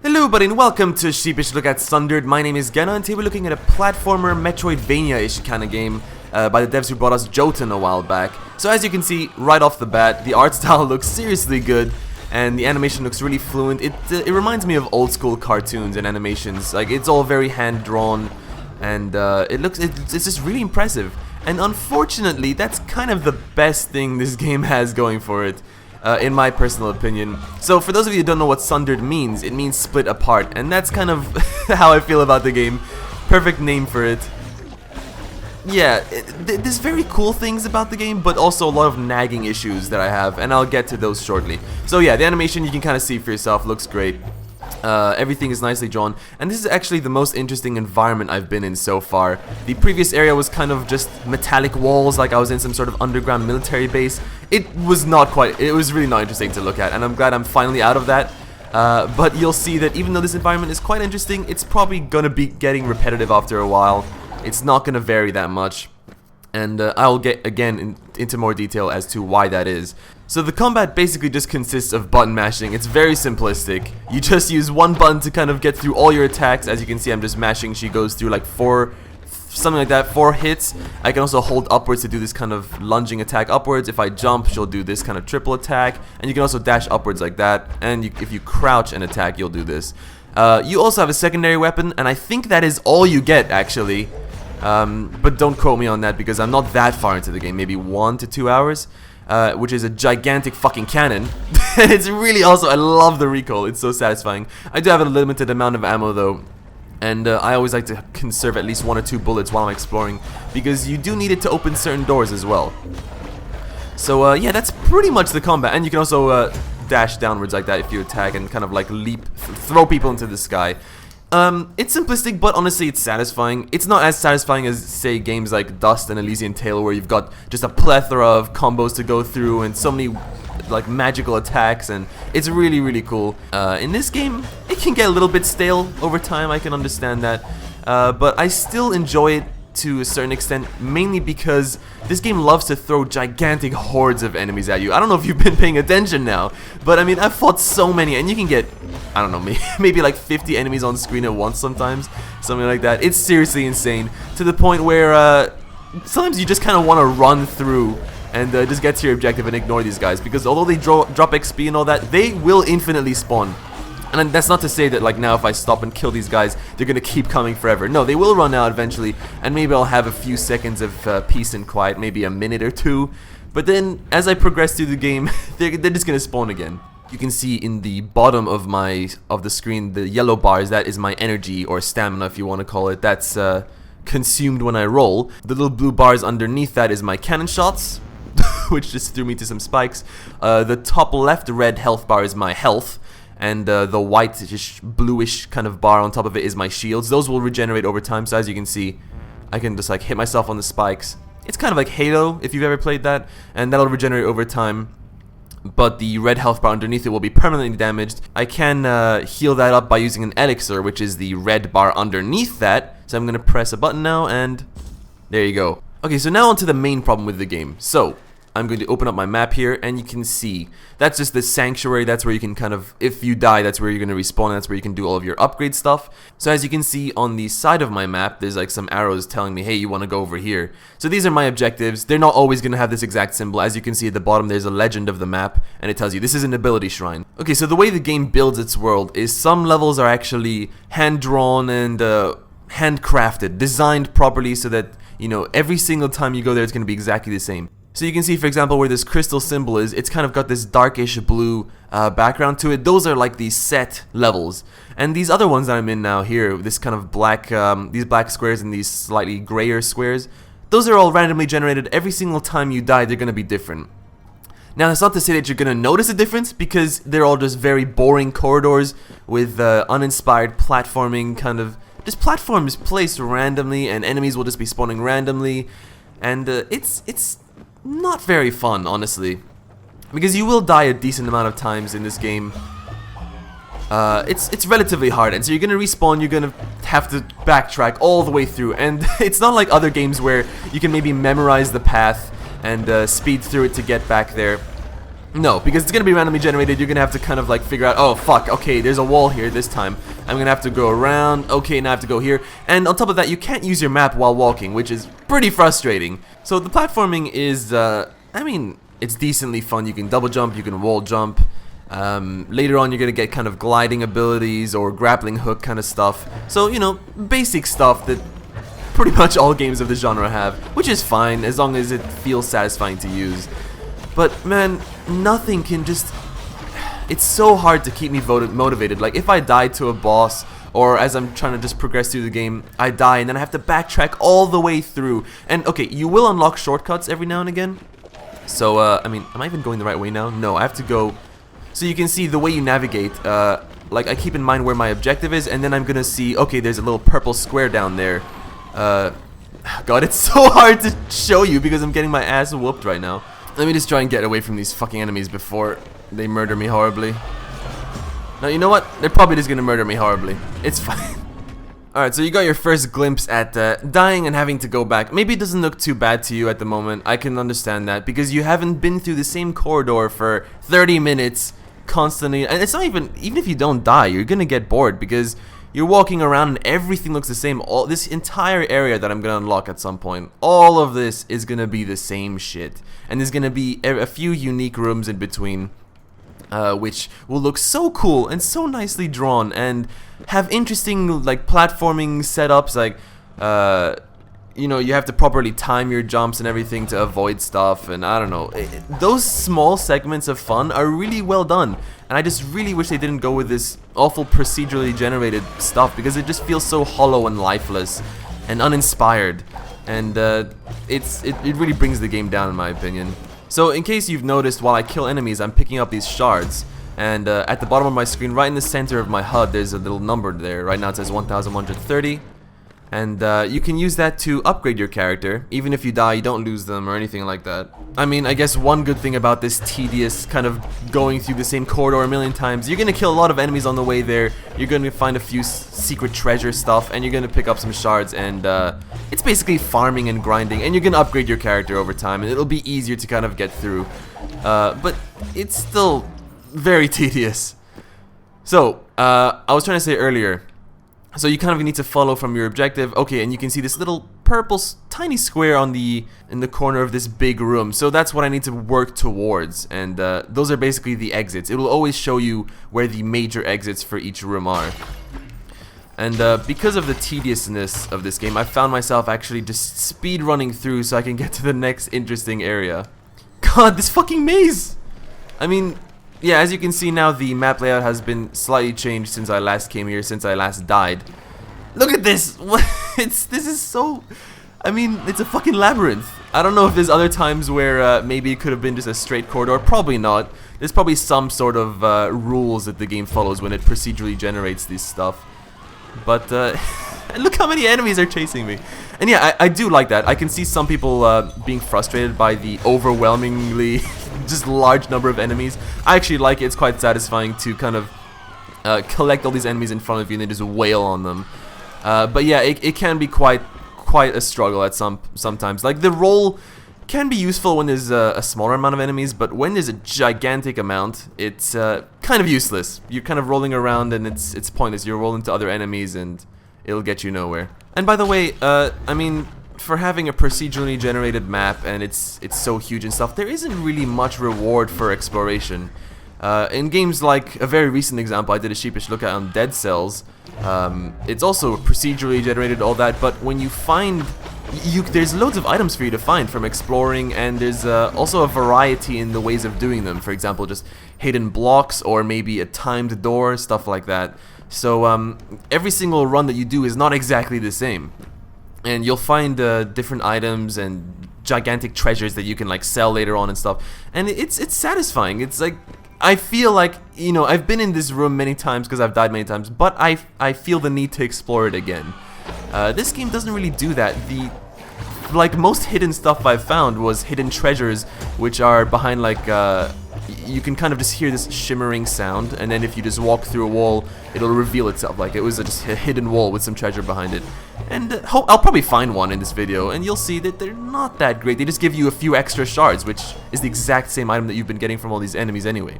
Hello everybody and welcome to Sheepish Look at Sundered. My name is Genna and today we're looking at a platformer metroidvania-ish kind of game by the devs who brought us Jotun a while back. So as you can see right off the bat, the art style looks seriously good and the animation looks really fluent. It reminds me of old school cartoons and animations. Like, it's all very hand drawn and it's just really impressive. And unfortunately, that's kind of the best thing this game has going for it. In my personal opinion. So for those of you who don't know what Sundered means, it means split apart, and that's kind of how I feel about the game. Perfect name for it. Yeah, there's very cool things about the game, but also a lot of nagging issues that I have, and I'll get to those shortly. So yeah, the animation you can kind of see for yourself, looks great. Everything is nicely drawn, and this is actually the most interesting environment I've been in so far. The previous area was kind of just metallic walls, like I was in some sort of underground military base. It was really not interesting to look at, and I'm glad I'm finally out of that. But you'll see that even though this environment is quite interesting, it's probably gonna be getting repetitive after a while. It's not gonna vary that much. And I'll get again into more detail as to why that is. So the combat basically just consists of button mashing. It's very simplistic. You just use one button to kind of get through all your attacks. As you can see, I'm just mashing. She goes through like four hits. I can also hold upwards to do this kind of lunging attack upwards. If I jump, she'll do this kind of triple attack. And you can also dash upwards like that. And if you crouch and attack, you'll do this. You also have a secondary weapon, and I think that is all you get actually. But don't quote me on that because I'm not that far into the game, maybe 1 to 2 hours, which is a gigantic fucking cannon. And it's really also, I love the recoil, it's so satisfying. I do have a limited amount of ammo though, and I always like to conserve at least 1 or 2 bullets while I'm exploring, because you do need it to open certain doors as well. So yeah, that's pretty much the combat, and you can also dash downwards like that if you attack and kind of like throw people into the sky. It's simplistic, but honestly it's satisfying. It's not as satisfying as, say, games like Dust and Elysian Tale, where you've got just a plethora of combos to go through and so many like magical attacks, and it's really, really cool. In this game, it can get a little bit stale over time, I can understand that, but I still enjoy it to a certain extent, mainly because this game loves to throw gigantic hordes of enemies at you. I don't know if you've been paying attention now, but I mean, I've fought so many, and you can get, I don't know, maybe like 50 enemies on screen at once sometimes, something like that. It's seriously insane, to the point where sometimes you just kind of want to run through and just get to your objective and ignore these guys, because although they drop XP and all that, they will infinitely spawn. And that's not to say that like now if I stop and kill these guys, they're gonna keep coming forever. No, they will run out eventually, and maybe I'll have a few seconds of peace and quiet, maybe a minute or two. But then as I progress through the game, they're just gonna spawn again. You can see in the bottom of the screen, the yellow bars, that is my energy or stamina if you want to call it. That's consumed when I roll. The little blue bars underneath that is my cannon shots, which just threw me to some spikes. The top left red health bar is my health. And the whitish, bluish kind of bar on top of it is my shields. Those will regenerate over time, so as you can see, I can just like hit myself on the spikes. It's kind of like Halo, if you've ever played that, and that'll regenerate over time. But the red health bar underneath it will be permanently damaged. I can heal that up by using an elixir, which is the red bar underneath that. So I'm going to press a button now, and there you go. Okay, so now onto the main problem with the game. So I'm going to open up my map here, and you can see that's just the sanctuary. That's where you can kind of, if you die, that's where you're going to respawn, and that's where you can do all of your upgrade stuff. So as you can see on the side of my map, there's like some arrows telling me, hey, you want to go over here. So these are my objectives. They're not always going to have this exact symbol. As you can see at the bottom, there's a legend of the map, and it tells you this is an ability shrine. Okay, so the way the game builds its world is some levels are actually hand-drawn and handcrafted, designed properly so that, you know, every single time you go there, it's going to be exactly the same. So you can see, for example, where this crystal symbol is, it's kind of got this darkish blue background to it. Those are like these set levels. And these other ones that I'm in now here, this kind of black, these black squares and these slightly grayer squares, those are all randomly generated. Every single time you die, they're going to be different. Now, that's not to say that you're going to notice a difference, because they're all just very boring corridors with uninspired platforming, kind of just platforms placed randomly, and enemies will just be spawning randomly. And it's not very fun, honestly, because you will die a decent amount of times in this game. It's relatively hard, and so you're gonna respawn, you're gonna have to backtrack all the way through, and it's not like other games where you can maybe memorize the path and speed through it to get back there. No, because it's gonna be randomly generated. You're gonna have to kind of like figure out, oh fuck, okay, there's a wall here this time. I'm gonna have to go around. Okay, now I have to go here. And on top of that, you can't use your map while walking, which is pretty frustrating. So the platforming is, I mean, it's decently fun. You can double jump, you can wall jump. Later on, you're gonna get kind of gliding abilities or grappling hook kind of stuff. So, you know, basic stuff that pretty much all games of the genre have, which is fine as long as it feels satisfying to use. But man, nothing can just... It's so hard to keep me motivated. Like if I die to a boss, or as I'm trying to just progress through the game, I die and then I have to backtrack all the way through. And okay, you will unlock shortcuts every now and again. So, I mean, am I even going the right way now? No, I have to go... So you can see the way you navigate, like I keep in mind where my objective is, and then I'm gonna see, okay, there's a little purple square down there. God, it's so hard to show you because I'm getting my ass whooped right now. Let me just try and get away from these fucking enemies before they murder me horribly. Now, you know what? They're probably just gonna murder me horribly. It's fine. Alright, so you got your first glimpse at dying and having to go back. Maybe it doesn't look too bad to you at the moment. I can understand that because you haven't been through the same corridor for 30 minutes constantly. And it's not even if you don't die, you're gonna get bored because you're walking around and everything looks the same. All this entire area that I'm gonna unlock at some point, all of this is gonna be the same shit. And there's gonna be a few unique rooms in between, which will look so cool and so nicely drawn and have interesting like platforming setups. Like, you know, you have to properly time your jumps and everything to avoid stuff. And I don't know, those small segments of fun are really well done. And I just really wish they didn't go with this awful procedurally generated stuff because it just feels so hollow and lifeless and uninspired. And it really brings the game down in my opinion. So in case you've noticed, while I kill enemies, I'm picking up these shards. And at the bottom of my screen, right in the center of my HUD, there's a little number there. Right now it says 1130. And you can use that to upgrade your character. Even if you die, you don't lose them or anything like that. I mean, I guess one good thing about this tedious kind of going through the same corridor a million times, you're gonna kill a lot of enemies on the way there. You're gonna find a few secret treasure stuff, and you're gonna pick up some shards. And it's basically farming and grinding, and you're gonna upgrade your character over time, and it'll be easier to kind of get through. But it's still very tedious. So I was trying to say earlier. So you kind of need to follow from your objective. Okay, and you can see this little purple tiny square in the corner of this big room. So that's what I need to work towards. And those are basically the exits. It will always show you where the major exits for each room are. And because of the tediousness of this game, I found myself actually just speed running through so I can get to the next interesting area. God, this fucking maze! I mean... Yeah, as you can see now, the map layout has been slightly changed since I last came here, since I last died. Look at this! This is so... I mean, it's a fucking labyrinth. I don't know if there's other times where maybe it could have been just a straight corridor. Probably not. There's probably some sort of rules that the game follows when it procedurally generates this stuff. But, look how many enemies are chasing me. And yeah, I do like that. I can see some people being frustrated by the overwhelmingly just large number of enemies. I actually like it. It's quite satisfying to kind of collect all these enemies in front of you and then just wail on them. But yeah, it can be quite a struggle at sometimes. Like the roll can be useful when there's a smaller amount of enemies, but when there's a gigantic amount, it's kind of useless. You're kind of rolling around and it's pointless. You're rolling to other enemies and it'll get you nowhere. And by the way, I mean, for having a procedurally generated map and it's so huge and stuff, there isn't really much reward for exploration. In games like a very recent example I did a sheepish look at on Dead Cells, it's also procedurally generated, all that, but when you find... there's loads of items for you to find from exploring, and there's also a variety in the ways of doing them. For example, just hidden blocks or maybe a timed door, stuff like that. So every single run that you do is not exactly the same. And you'll find different items and gigantic treasures that you can like sell later on and stuff. And it's satisfying. It's like, I feel like, you know, I've been in this room many times because I've died many times, but I feel the need to explore it again. This game doesn't really do that. The like most hidden stuff I've found was hidden treasures, which are behind like you can kind of just hear this shimmering sound, and then if you just walk through a wall, it'll reveal itself like it was just a hidden wall with some treasure behind it. And I'll probably find one in this video, and you'll see that they're not that great. They just give you a few extra shards, which is the exact same item that you've been getting from all these enemies anyway.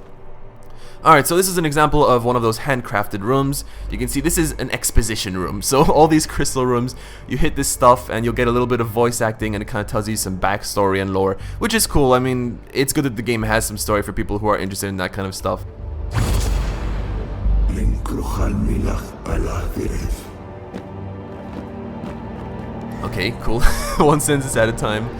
Alright, so this is an example of one of those handcrafted rooms. You can see this is an exposition room. So all these crystal rooms, you hit this stuff and you'll get a little bit of voice acting, and it kind of tells you some backstory and lore, which is cool. I mean, it's good that the game has some story for people who are interested in that kind of stuff. Okay, cool. One sentence at a time.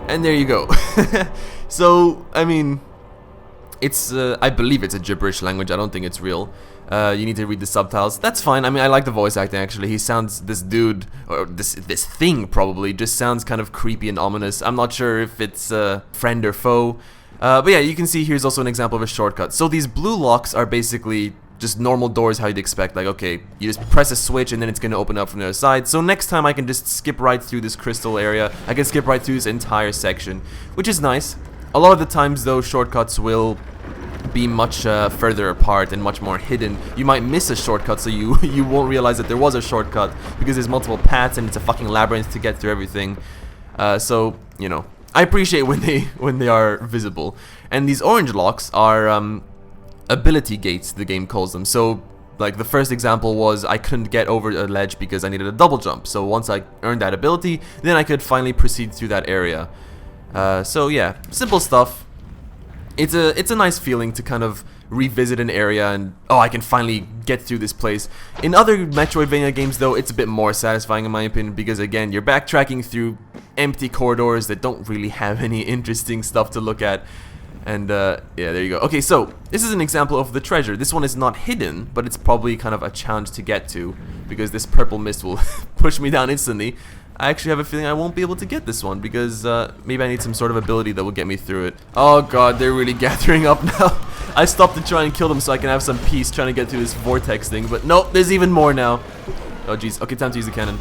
And there you go. So, I mean, it's, I believe it's a gibberish language. I don't think it's real. You need to read the subtitles. That's fine. I mean, I like the voice acting, actually. He sounds, this dude, or this thing probably, just sounds kind of creepy and ominous. I'm not sure if it's a friend or foe. But yeah, you can see here's also an example of a shortcut. So these blue locks are basically just normal doors, how you'd expect. Like, okay, you just press a switch and then it's going to open up from the other side. So next time I can just skip right through this crystal area. I can skip right through this entire section, which is nice. A lot of the times, though, shortcuts will be much further apart and much more hidden. You might miss a shortcut, so you won't realize that there was a shortcut because there's multiple paths and it's a fucking labyrinth to get through everything. So, you know, I appreciate when they are visible. And these orange locks are ability gates, the game calls them. So, like, the first example was I couldn't get over a ledge because I needed a double jump. So once I earned that ability, then I could finally proceed through that area. So yeah, simple stuff. It's a nice feeling to kind of revisit an area and, oh, I can finally get through this place. In other Metroidvania games, though, it's a bit more satisfying in my opinion, because again, you're backtracking through empty corridors that don't really have any interesting stuff to look at. And yeah, there you go. Okay, so this is an example of the treasure. This one is not hidden, but it's probably kind of a challenge to get to, because this purple mist will push me down instantly. I actually have a feeling I won't be able to get this one, because maybe I need some sort of ability that will get me through it. Oh god, they're really gathering up now. I stopped to try and kill them so I can have some peace trying to get through this vortex thing, but nope, there's even more now. Oh jeez, okay, time to use the cannon.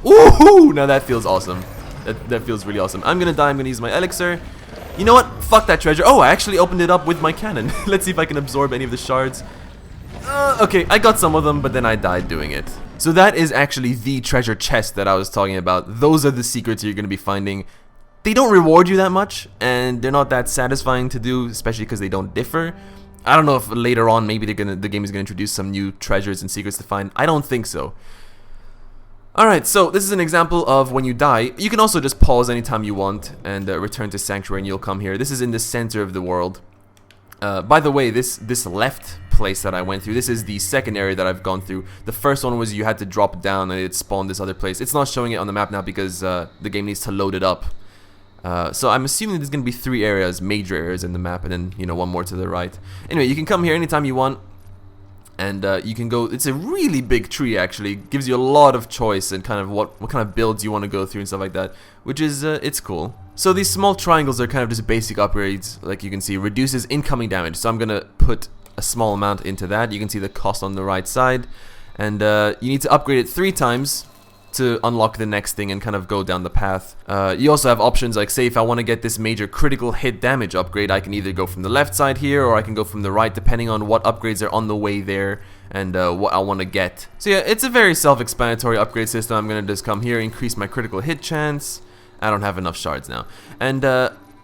Woohoo! Now that feels awesome. That feels really awesome. I'm gonna die, I'm gonna use my elixir. You know what? Fuck that treasure. Oh, I actually opened it up with my cannon. Let's see if I can absorb any of the shards. Okay, I got some of them, but then I died doing it. So that is actually the treasure chest that I was talking about. Those are the secrets you're going to be finding. They don't reward you that much, and they're not that satisfying to do, especially because they don't differ. I don't know if later on maybe the game is going to introduce some new treasures and secrets to find. I don't think so. Alright, so this is an example of when you die. You can also just pause anytime you want and return to Sanctuary, and you'll come here. This is in the center of the world. By the way, this left place that I went through, this is the second area that I've gone through. The first one was you had to drop down and it spawned this other place. It's not showing it on the map now because the game needs to load it up. So I'm assuming there's going to be 3 areas, major areas in the map, and then, you know, one more to the right. Anyway, you can come here anytime you want. And you can go, it's a really big tree actually, gives you a lot of choice and kind of what kind of builds you want to go through and stuff like that, which is, it's cool. So these small triangles are kind of just basic upgrades, like you can see, reduces incoming damage. So I'm going to put a small amount into that. You can see the cost on the right side, and you need to upgrade it 3 times to unlock the next thing and kind of go down the path. You also have options like, say if I want to get this major critical hit damage upgrade, I can either go from the left side here or I can go from the right, depending on what upgrades are on the way there and what I want to get. So yeah, it's a very self-explanatory upgrade system. I'm going to just come here, increase my critical hit chance. I don't have enough shards now. And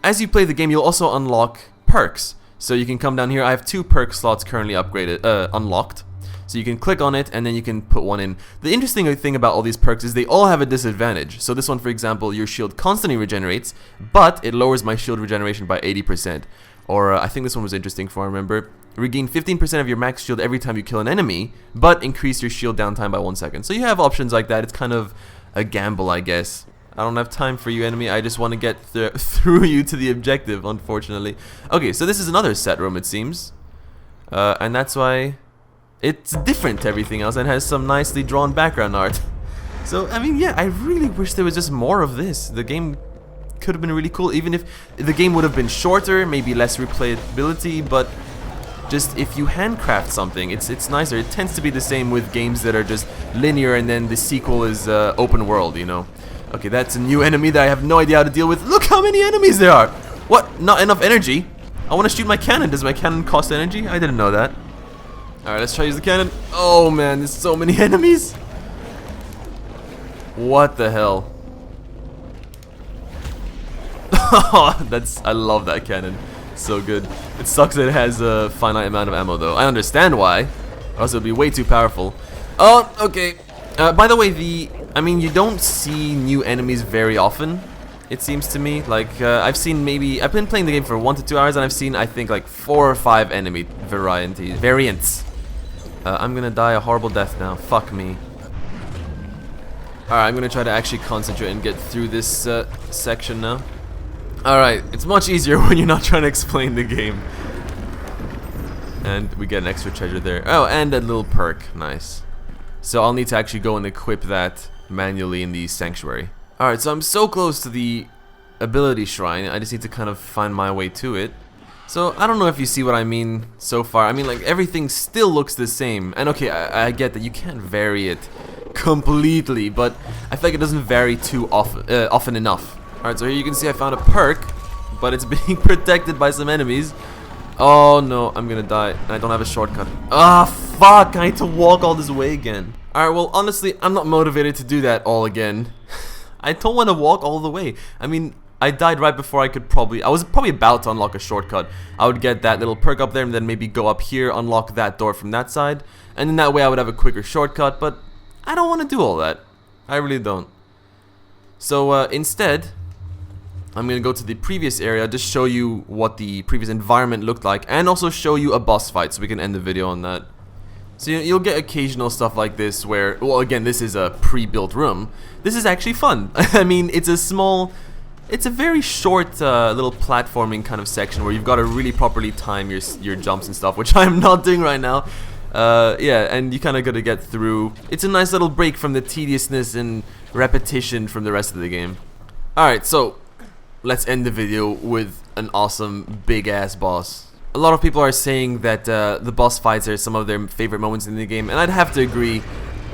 as you play the game, you'll also unlock perks. So you can come down here. I have 2 perk slots currently upgraded, unlocked. So you can click on it and then you can put one in. The interesting thing about all these perks is they all have a disadvantage. So this one, for example, your shield constantly regenerates, but it lowers my shield regeneration by 80%. Or I think this one was interesting from what I remember. Regain 15% of your max shield every time you kill an enemy, but increase your shield downtime by 1 second. So you have options like that. It's kind of a gamble, I guess. I don't have time for you, enemy. I just want to get through you to the objective, unfortunately. Okay, so this is another set room, it seems. And that's why it's different to everything else and has some nicely drawn background art. So, I mean, yeah, I really wish there was just more of this. The game could have been really cool, even if the game would have been shorter, maybe less replayability, but just if you handcraft something, it's nicer. It tends to be the same with games that are just linear and then the sequel is open world, you know. Okay, that's a new enemy that I have no idea how to deal with. Look how many enemies there are! What? Not enough energy? I want to shoot my cannon. Does my cannon cost energy? I didn't know that. Alright, let's try to use the cannon. Oh man, there's so many enemies! What the hell? I love that cannon. So good. It sucks that it has a finite amount of ammo though. I understand why, or else it would be way too powerful. Oh, okay. By the way, I mean, you don't see new enemies very often, it seems to me. Like, I've been playing the game for 1 to 2 hours and I've seen, I think, like 4 or 5 enemy variants. I'm gonna die a horrible death now. Fuck me. Alright, I'm gonna try to actually concentrate and get through this section now. Alright, it's much easier when you're not trying to explain the game. And we get an extra treasure there. Oh, and a little perk. Nice. So I'll need to actually go and equip that manually in the sanctuary. Alright, so I'm so close to the ability shrine. I just need to kind of find my way to it. So I don't know if you see what I mean so far. I mean, like, everything still looks the same. And okay, I get that you can't vary it completely, but I feel like it doesn't vary too often enough. Alright, so here you can see I found a perk, but it's being protected by some enemies. Oh no, I'm gonna die. I don't have a shortcut. Ah, fuck, I need to walk all this way again. Alright, well, honestly, I'm not motivated to do that all again. I don't want to walk all the way. I mean, I died right before I was probably about to unlock a shortcut. I would get that little perk up there and then maybe go up here, unlock that door from that side, and then that way I would have a quicker shortcut, but I don't want to do all that. I really don't. So, instead, I'm gonna go to the previous area, just show you what the previous environment looked like, and also show you a boss fight, so we can end the video on that. So you'll get occasional stuff like this where, well, again, this is a pre-built room. This is actually fun. I mean, it's a very short little platforming kind of section where you've got to really properly time your jumps and stuff, which I'm not doing right now. Yeah, and you kind of got to get through. It's a nice little break from the tediousness and repetition from the rest of the game. Alright, so let's end the video with an awesome big-ass boss. A lot of people are saying that the boss fights are some of their favorite moments in the game, and I'd have to agree.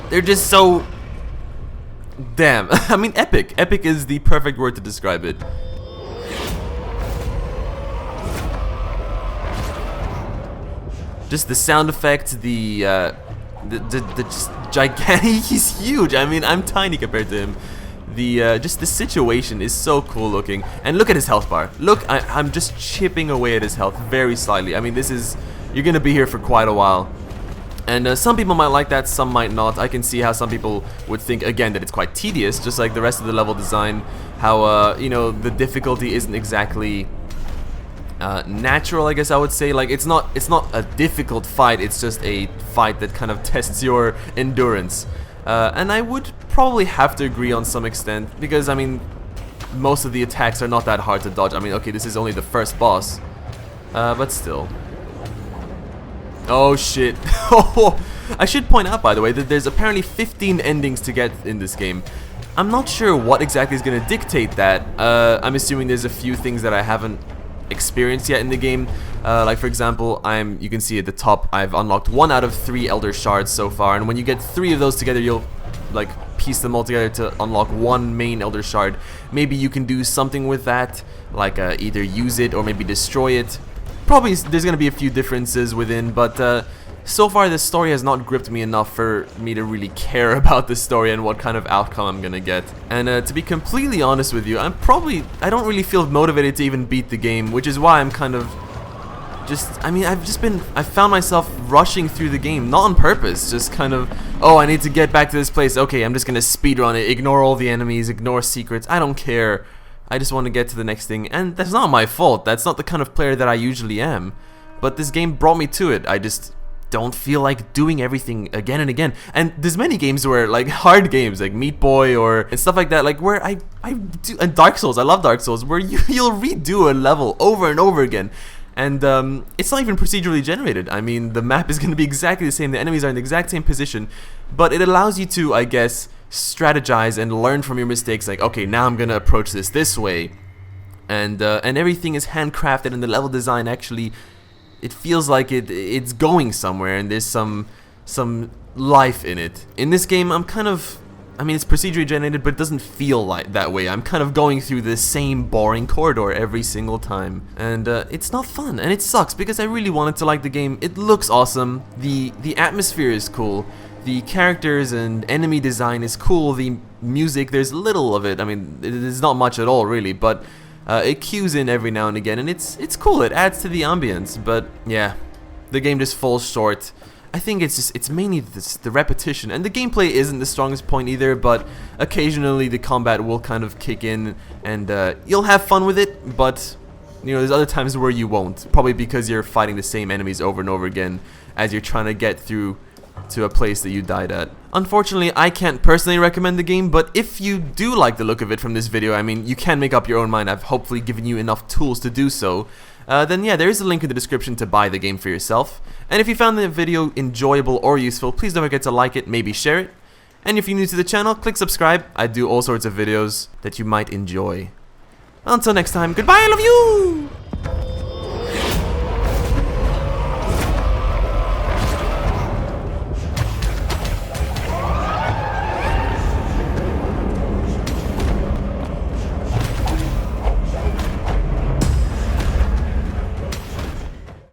They're just so... damn. I mean, epic. Epic is the perfect word to describe it. Just the sound effects, the just gigantic... he's huge. I mean, I'm tiny compared to him. Just the situation is so cool looking. And look at his health bar. Look, I'm just chipping away at his health very slightly. I mean, you're gonna be here for quite a while. And some people might like that, some might not. I can see how some people would think, again, that it's quite tedious, just like the rest of the level design. How, you know, the difficulty isn't exactly natural, I guess I would say. Like, it's not a difficult fight, it's just a fight that kind of tests your endurance. And I would probably have to agree on some extent, because, I mean, most of the attacks are not that hard to dodge. I mean, okay, this is only the first boss, but still. Oh shit. I should point out, by the way, that there's apparently 15 endings to get in this game. I'm not sure what exactly is going to dictate that. I'm assuming there's a few things that I haven't experienced yet in the game. Like, for example, you can see at the top, I've unlocked 1 out of 3 Elder Shards so far, and when you get 3 of those together, you'll like piece them all together to unlock 1 main Elder Shard. Maybe you can do something with that, like either use it or maybe destroy it. Probably there's gonna be a few differences within, but so far the story has not gripped me enough for me to really care about the story and what kind of outcome I'm gonna get. And to be completely honest with you, I don't really feel motivated to even beat the game, which is why I'm kind of I mean, I found myself rushing through the game, not on purpose, just kind of, oh, I need to get back to this place, okay, I'm just gonna speedrun it, ignore all the enemies, ignore secrets, I don't care. I just want to get to the next thing, and that's not my fault. That's not the kind of player that I usually am. But this game brought me to it. I just don't feel like doing everything again and again. And there's many games where, like hard games, like Meat Boy and stuff like that, like where And Dark Souls, I love Dark Souls, where you'll redo a level over and over again. And it's not even procedurally generated. I mean, the map is going to be exactly the same, the enemies are in the exact same position, but it allows you to, I guess, strategize and learn from your mistakes, like, okay, now I'm going to approach this way. And everything is handcrafted, and the level design actually, it feels like it's going somewhere, and there's some life in it. In this game, I mean, it's procedurally generated, but it doesn't feel like that way. I'm kind of going through the same boring corridor every single time, and it's not fun, and it sucks because I really wanted to like the game. It looks awesome, the atmosphere is cool, the characters and enemy design is cool, the music, there's little of it. I mean, there's not much at all really, but it cues in every now and again, and it's cool. It adds to the ambience, but yeah, the game just falls short. I think it's mainly the repetition, and the gameplay isn't the strongest point either, but occasionally the combat will kind of kick in, and you'll have fun with it, but you know, there's other times where you won't, probably because you're fighting the same enemies over and over again as you're trying to get through to a place that you died at. Unfortunately, I can't personally recommend the game, but if you do like the look of it from this video, I mean, you can make up your own mind. I've hopefully given you enough tools to do so. Then yeah, there is a link in the description to buy the game for yourself. And if you found the video enjoyable or useful, please don't forget to like it, maybe share it. And if you're new to the channel, click subscribe. I do all sorts of videos that you might enjoy. Until next time, goodbye, I love you!